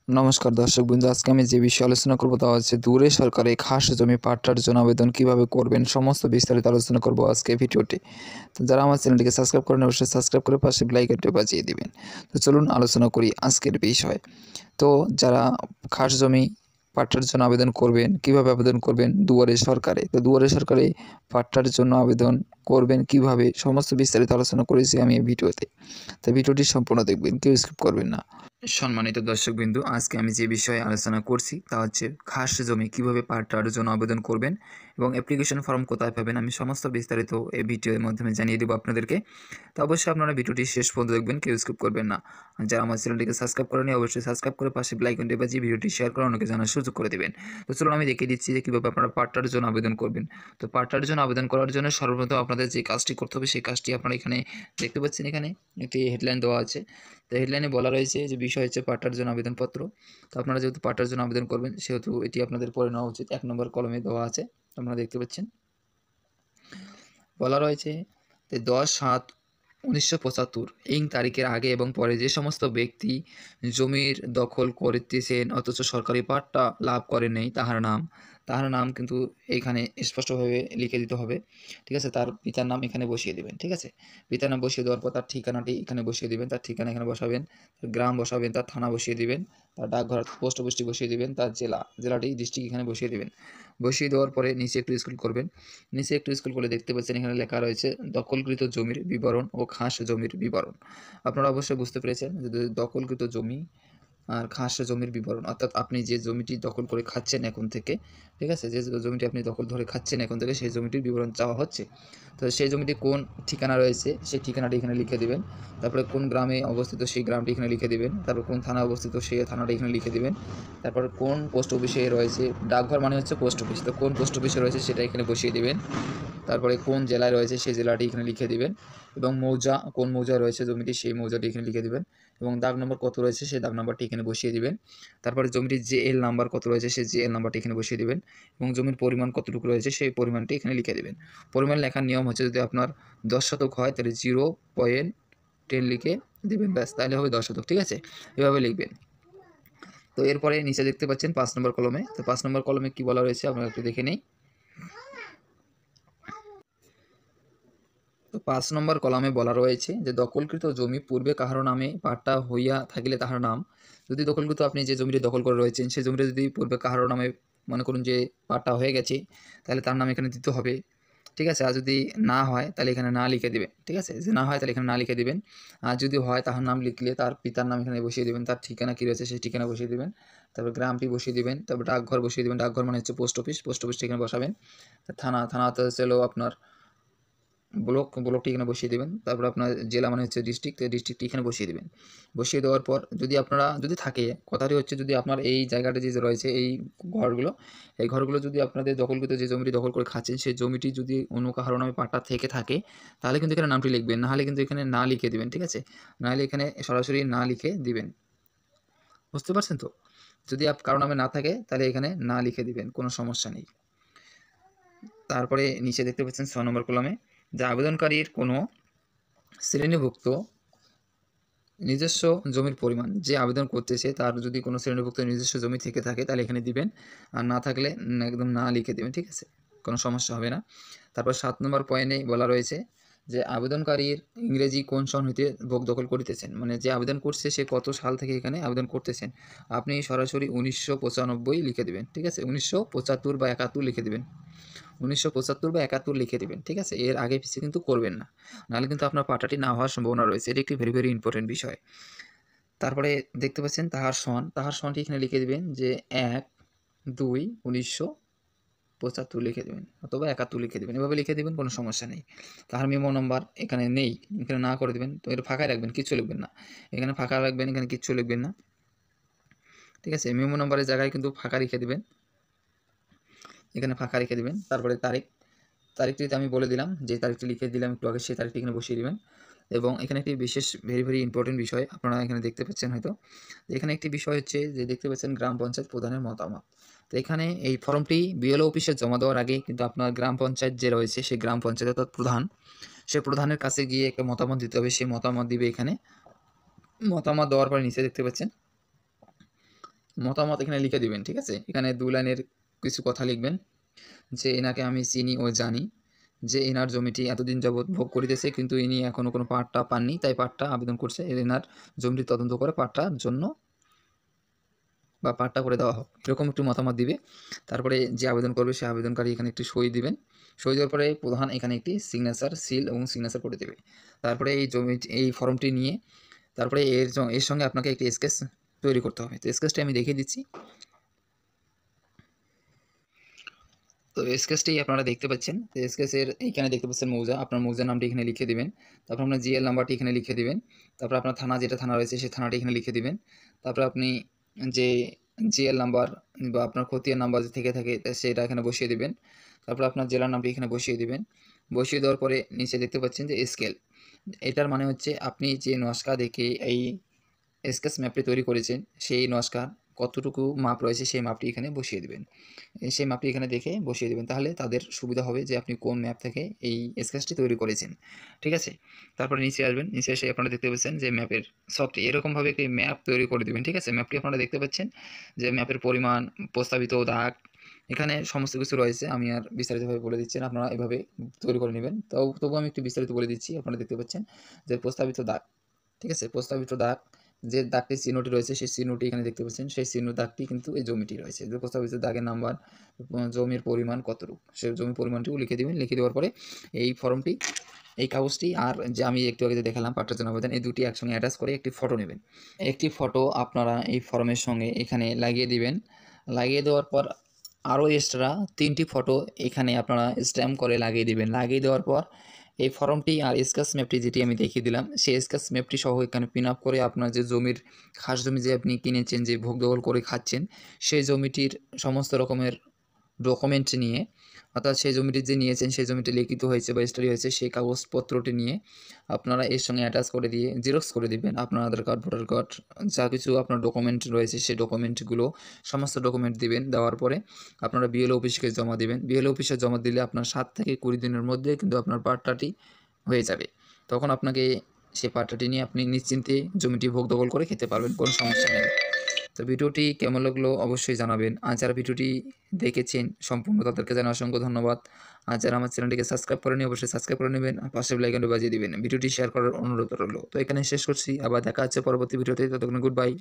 নমস্কার দর্শক বিন্দু, আজকে আমি যে বিষয়ে আলোচনা করব তা হচ্ছে দূরে সরকারি খাস জমি পাট্টার জন্য আবেদন কিভাবে করবেন, সমস্ত বিস্তারিত আলোচনা করব আজকে ভিডিওটি। তো যারা আমার চ্যানেলটিকে সাবস্ক্রাইব করেন অবশ্যই সাবস্ক্রাইব করে পাশে বেল আইকনটি বাজিয়ে দিবেন। তো চলুন আলোচনা করি আজকের বিষয়। তো যারা খাস জমি পাট্টার জন্য আবেদন করবেন, কিভাবে আবেদন করবেন দুয়ারে সরকারে, তো দুয়ারে সরকারে পাট্টার জন্য আবেদন করবেন কিভাবে, সমস্ত বিস্তারিত আলোচনা করেছি আমি এই ভিডিওতে। তো ভিডিওটি সম্পূর্ণ দেখবেন, কেউ স্কিপ করবেন না। সম্মানিত দর্শকবিন্দু, আজকে আমি যে বিষয়ে আলোচনা করছি তা হচ্ছে খাস জমি কিভাবে পাট্টার জন্য আবেদন করবেন এবং অ্যাপ্লিকেশন ফর্ম কোথায় পাবেন, আমি সমস্ত বিস্তারিত এই ভিডিওর মাধ্যমে জানিয়ে দেবো আপনাদেরকে। তো অবশ্যই আপনারা ভিডিওটি শেষ পর্যন্ত দেখবেন, কেউ স্কিপ করবেন না। আর যারা আমার চ্যানেলটিকে সাবস্ক্রাইব করেনি অবশ্যই সাবস্ক্রাইব করে পাশে বেল আইকনটি বাজিয়ে ভিডিওটি শেয়ার করে অন্যকে জানার সুযোগ করে দেবেন। তো চলুন আমি দেখিয়ে দিচ্ছি যে কীভাবে আপনারা পাট্টার জন্য আবেদন করবেন। তো পাট্টার জন্য আবেদন করার জন্য সর্বপ্রথম আপনাদের যে কাজটি করতে হবে সেই কাজটি আপনারা এখানে দেখতে পাচ্ছেন। এখানে একটি হেডলাইন দেওয়া আছে। তো হেডলাইনে বলা রয়েছে যে বিষয় হচ্ছে পাট্টার জন্য আবেদনপত্র। তো আপনারা যেহেতু পাট্টার জন্য আবেদন করবেন সেহেতু এটি আপনাদের পড়ে নেওয়া উচিত। ১ নম্বর কলমে দেওয়া আছে, আপনারা দেখতে পাচ্ছেন। বলা রয়েছে যে ১০/৭/১৯৭৫ এই তারিখের আগে এবং পরে যে সমস্ত ব্যক্তি জমির দখল করিতেছেন অথচ সরকারি পাট্টা লাভ করেন নাই তাহার নাম কিন্তু এইখানে স্পষ্টভাবে লিখে দিতে হবে। ঠিক আছে? তার পিতার নাম এখানে বসিয়ে দিবেন। ঠিক আছে? পিতার নাম বসিয়ে দেওয়ার পর তার ঠিকানাটি এখানে বসিয়ে দিবেন। তার ঠিকানা এখানে বসাবেন, তার গ্রাম বসাবেন, তার থানা বসিয়ে দিবেন, তার ডাকঘর পোস্ট অফিসটি বসিয়ে দিবেন, তার জেলাটি ডিস্ট্রিক্ট এখানে বসিয়ে দিবেন। বসিয়ে দেওয়ার পরে নিচে একটু স্ক্রল করবেন। নিচে একটু স্ক্রল করলে দেখতে পাচ্ছেন এখানে লেখা রয়েছে দখলকৃত জমির বিবরণ ও খাস জমির বিবরণ। আপনারা অবশ্যই বুঝতে পেরেছেন যে দখলকৃত জমি আর খাস জমির বিবরণ, অর্থাৎ আপনি যে জমিটি দখল করে খাচ্ছেন এখন থেকে, ঠিক আছে? যে জমিটি আপনি দখল ধরে খাচ্ছেন এখন থেকে সেই জমিটির বিবরণ চাওয়া হচ্ছে। তো সেই জমিটি কোন ঠিকানা রয়েছে সেই ঠিকানাটি এখানে লিখে দিবেন। তারপরে কোন গ্রামে অবস্থিত সেই গ্রামটি এখানে লিখে দিবেন। তারপর কোন থানায় অবস্থিত সেই থানাটি এখানে লিখে দিবেন। তারপর কোন পোস্ট অফিসে রয়েছে, ডাকঘর মানে হচ্ছে পোস্ট অফিস, তো কোন পোস্ট অফিসে রয়েছে সেটা এখানে বসিয়ে দিবেন। তারপরে কোন জেলায় রয়েছে সেই জেলাটি এখানে লিখে দিবেন এবং মৌজা কোন মৌজায় রয়েছে জমিটি সেই মৌজাটি এখানে লিখে দিবেন এবং দাগ নম্বর কত রয়েছে সেই দাগ নম্বরটি এখানে বসিয়ে দিবেন। তারপরে জমিটির জেএল নাম্বার কত রয়েছে সেই জেএল নাম্বারটি এখানে বসিয়ে দিবেন এবং জমির পরিমাণ কতটুকু রয়েছে সেই পরিমাণটি এখানে লিখে দিবেন। পরিমাণ লেখার নিয়ম হচ্ছে যদি আপনার ১০ শতক হয় তাহলে 0.10 লিখে দিবেন, ব্যাস, তাহলে হবে ১০ শতক। ঠিক আছে? এভাবে লিখবেন। তো এরপরে নিচে দেখতে পাচ্ছেন ৫ নম্বর কলমে, তো ৫ নম্বর কলমে কী বলা রয়েছে আপনারা একটু দেখে নেই। তো ৫ নম্বর কলামে বলা রয়েছে যে দখলকৃত জমি পূর্বে কাহারো নামে পাট্টা হইয়া থাকিলে তাহার নাম, যদি দখলকৃত আপনি যে জমিটি দখল করে রয়েছেন সেই জমিটা যদি পূর্বে কাহারো নামে মনে করুন যে পাট্টা হয়ে গেছে তাহলে তার নাম এখানে দিতে হবে। ঠিক আছে? আর যদি না হয় তাহলে এখানে না লিখে দিবেন। ঠিক আছে? যে না হয় তাহলে এখানে না লিখে দিবেন। আর যদি হয় তাহার নাম লিখলে তার পিতার নাম এখানে বসিয়ে দিবেন। তার ঠিকানা কী রয়েছে সেই ঠিকানা বসিয়ে দিবেন। তারপর গ্রামটি বসিয়ে দিবেন। তারপর ডাকঘর বসিয়ে দিবেন। ডাকঘর মানে হচ্ছে পোস্ট অফিস। পোস্ট অফিসটা এখানে বসাবেন। থানাতে হচ্ছে হলো আপনার ব্লকটি এখানে বসিয়ে দেবেন। তারপর আপনার জেলা মানে হচ্ছে ডিস্ট্রিক্ট, তো ডিস্ট্রিক্টটি এখানে বসিয়ে দেবেন। বসিয়ে দেওয়ার পর যদি থাকে, কথাটি হচ্ছে যদি আপনার এই জায়গাটা যে রয়েছে ঘরগুলো এই ঘরগুলো যদি আপনাদের দখলকৃত যে জমিটি দখল করে খাচ্ছেন সেই জমিটি যদি অন্য কারো নামে পাট্টা থেকে থাকে তাহলে কিন্তু এখানে নামটি লিখবেন, নাহলে কিন্তু এখানে না লিখে দিবেন। ঠিক আছে? নাহলে এখানে সরাসরি না লিখে দিবেন। বুঝতে পারছেন তো? যদি কারো নামে না থাকে তাহলে এখানে না লিখে দিবেন, কোনো সমস্যা নেই। তারপরে নিচে দেখতে পাচ্ছেন ৬ নম্বর কলামে যে আবেদনকারীর কোনো শ্রেণীভুক্ত নিজস্ব জমির পরিমাণ, যে আবেদন করতেছে তার যদি কোনো শ্রেণীভুক্ত নিজস্ব জমি থেকে থাকে তাহলে এখানে দিবেন, আর না থাকলে একদম না লিখে দেবেন। ঠিক আছে? কোনো সমস্যা হবে না। তারপর ৭ নম্বর পয়েন্টে বলা রয়েছে যে আবেদনকারীর ইংরেজি কোন সন হইতে ভোগ দখল করিতেছেন, মানে যে আবেদন করছে সে কত সাল থেকে এখানে আবেদন করতেছেন। আপনি সরাসরি ১৯৯৫ লিখে দেবেন। ঠিক আছে? ১৯৭৫ বা ৭১ লিখে দেবেন। ১৯৭৫ বা ৭১ লিখে দিবেন। ঠিক আছে? এর আগে পিছে কিন্তু করবেন না। নাহলে কিন্তু আপনার পাটাটি না হওয়ার সম্ভাবনা রয়েছে। এটি একটি ভেরি ইম্পোর্টেন্ট বিষয়। তারপরে দেখতে পাচ্ছেন তাহার সনটি এখানে লিখে দিবেন যে ১-২-১৯৭৫ লিখে দেবেন অথবা ৭১ লিখে দেবেন। এভাবে লিখে দিবেন, কোনো সমস্যা নেই। তাহার মেমো নাম্বার এখানে নেই, এখানে না করে দিবেন। তো এটা ফাঁকাই রাখবেন, কিচ্ছু লিখবেন না। এখানে ফাঁকা রাখবেন, এখানে কিচ্ছু লিখবেন না। ঠিক আছে? মেমো নাম্বারের জায়গায় কিন্তু ফাঁকা রেখে দিবেন। এখানে ফাঁকা রেখে দিবেন। তারপরে তারিখটিতে আমি বলে দিলাম, যে তারিখটি লিখে দিলাম একটু আগে সেই তারিখটি এখানে বসিয়ে দিবেন। এবং এখানে একটি বিশেষ ভেরি ইম্পর্টেন্ট বিষয় আপনারা এখানে দেখতে পাচ্ছেন হয়তো। এখানে একটি বিষয় হচ্ছে যে দেখতে পাচ্ছেন গ্রাম পঞ্চায়েত প্রধানের মতামত। তো এখানে এই ফর্মটি বিএলও অফিসে জমা দেওয়ার আগে কিন্তু আপনার গ্রাম পঞ্চায়েত যে রয়েছে সেই গ্রাম পঞ্চায়েত অর্থাৎ প্রধান, সে প্রধানের কাছে গিয়ে একটা মতামত দিতে হবে। সেই মতামত দিবে এখানে। মতামত দেওয়ার পরে নিচে দেখতে পাচ্ছেন মতামত এখানে লিখে দিবেন, ঠিক আছে। এখানে 2 লাইনের কিছু কথা লিখবেন যে এনাকে আমি চিনি ও জানি যে এনার জমিটি এতদিন যাবৎ ভোগ করিতেছে, কিন্তু ইনি এখনও কোনো পাট্টা পাননি, তাই পাট্টা আবেদন করছে। এনার জমিটি তদন্ত করে পাট্টার জন্য বা পাট্টা করে দেওয়া হোক, এরকম একটু মতামত দিবে। তারপরে যে আবেদন করবে সে আবেদনকারী এখানে একটি সই দিবেন। সই দেওয়ার পরে প্রধান এখানে একটি সিগনেচার, সিল এবং সিগনেচার করে দেবে। তারপরে এই ফর্মটি নিয়ে তারপরে এর সঙ্গে আপনাকে একটি স্কেচ তৈরি করতে হবে। তো স্কেচটি আমি দেখিয়ে দিচ্ছি। তো স্কেচটি আপনারা দেখতে পাচ্ছেন। তো স্কেচের এইখানে দেখতে পাচ্ছেন মৌজা, আপনার মৌজার নামটি এখানে লিখে দিবেন। তারপর আপনার জিএল নাম্বারটি এখানে লিখে দিবেন। তারপর আপনার থানা, যেটা থানা রয়েছে সেই থানাটি এখানে লিখে দিবেন। তারপর আপনি যে জিএল নাম্বার বা আপনার খতিয়ান নাম্বার যে থেকে থাকে সেটা এখানে বসিয়ে দিবেন। তারপর আপনার জেলার নামটি এখানে বসিয়ে দিবেন। বসিয়ে দেওয়ার পরে নিচে দেখতে পাচ্ছেন যে স্কেল, এটার মানে হচ্ছে আপনি যে নকশা দেখে এই স্কেচ ম্যাপটি তৈরি করেছেন সেই নকশার কতটুকু মাপ রয়েছে সেই মাপটি এখানে বসিয়ে দিবেন। সেই মাপটি এখানে দেখে বসিয়ে দিবেন, তাহলে তাদের সুবিধা হবে যে আপনি কোন ম্যাপ থেকে এই স্কেচটি তৈরি করেছেন, ঠিক আছে। তারপরে নিচে আসবেন, নিচে এসে আপনারা দেখতে পাচ্ছেন যে ম্যাপের সফট এরকমভাবে একটি ম্যাপ তৈরি করে দেবেন, ঠিক আছে। ম্যাপটি আপনারা দেখতে পাচ্ছেন যে ম্যাপের পরিমাণ, প্রস্তাবিত দাগ, এখানে সমস্ত কিছু রয়েছে। আমি আর বিস্তারিতভাবে বলে দিচ্ছি না, আপনারা এভাবে তৈরি করে নেবেন। তবু আমি একটু বিস্তারিত বলে দিচ্ছি। আপনারা দেখতে পাচ্ছেন যে প্রস্তাবিত দাগ, ঠিক আছে। প্রস্তাবিত দাগ, যে দাগটি চিহ্নটি রয়েছে সেই চিহ্নটি এখানে দেখতে পাচ্ছেন, সেই চিহ্ন দাগটি কিন্তু এই জমিটি রয়েছে। যে প্রস্তাবিত দাগের নাম্বার, জমির পরিমাণ কতটুকু, সেই জমির পরিমাণটিও লিখে দিবেন। লিখে দেওয়ার পরে এই ফর্মটি, এই কাগজটি আর যে আমি একটু আগে যে দেখালাম পাট্টার জন্য আবেদন, এই দুটি একসঙ্গে অ্যাটাচ করে একটি ফটো নেবেন। একটি ফটো আপনারা এই ফর্মের সঙ্গে এখানে লাগিয়ে দিবেন। লাগিয়ে দেওয়ার পর আরও এক্সট্রা 3টি ফটো এখানে আপনারা স্ট্যাম্প করে লাগিয়ে দিবেন। লাগিয়ে দেওয়ার পর এই ফর্মটি আর স্কেচ ম্যাপটি যেটি আমি দেখিয়ে দিলাম সেই স্কেচ ম্যাপটি সহ এখানে পিন আপ করে আপনার যে জমির, খাস জমি যে আপনি কিনেছেন, যে ভোগ দখল করে খাচ্ছেন, সেই জমিটির সমস্ত রকমের ডকুমেন্ট নিয়ে, অর্থাৎ সেই জমিটি যে নিয়েছেন সেই জমিটি লিখিত হয়েছে বা স্টাডি হয়েছে সেই কাগজপত্রটি নিয়ে আপনারা এর সঙ্গে অ্যাটাচ করে দিয়ে জেরক্স করে দিবেন। আপনার আধার কার্ড, ভোটার কার্ড, যা কিছু আপনার ডকুমেন্ট রয়েছে সেই ডকুমেন্টগুলো, সমস্ত ডকুমেন্ট দিবেন। দেওয়ার পরে আপনারা বিএলও অফিসকে জমা দিবেন। বিএলও অফিসে জমা দিলে আপনার 7 থেকে 20 দিনের মধ্যে কিন্তু আপনার পাট্টাটি হয়ে যাবে। তখন আপনাকে সেই পাট্টাটি নিয়ে আপনি নিশ্চিন্তে জমিটি ভোগ দখল করে খেতে পারবেন, কোনো সমস্যা নেই। তো ভিডিওটি কেমন লাগলো অবশ্যই জানাবেন। আর যারা ভিডিওটি দেখেছেন সম্পূর্ণ তাদেরকে জানাই অসংখ্য ধন্যবাদ। আর যারা আমার চ্যানেলটিকে সাবস্ক্রাইব করেনি অবশ্যই সাবস্ক্রাইব করে নেবেন, আর পাশের বেল আইকনটি বাজিয়ে দিবেন। ভিডিওটি শেয়ার করার অনুরোধ রইল। তো এখানে শেষ করছি, আবার দেখা হচ্ছে পরবর্তী ভিডিওতে। ততক্ষণ গুড বাই।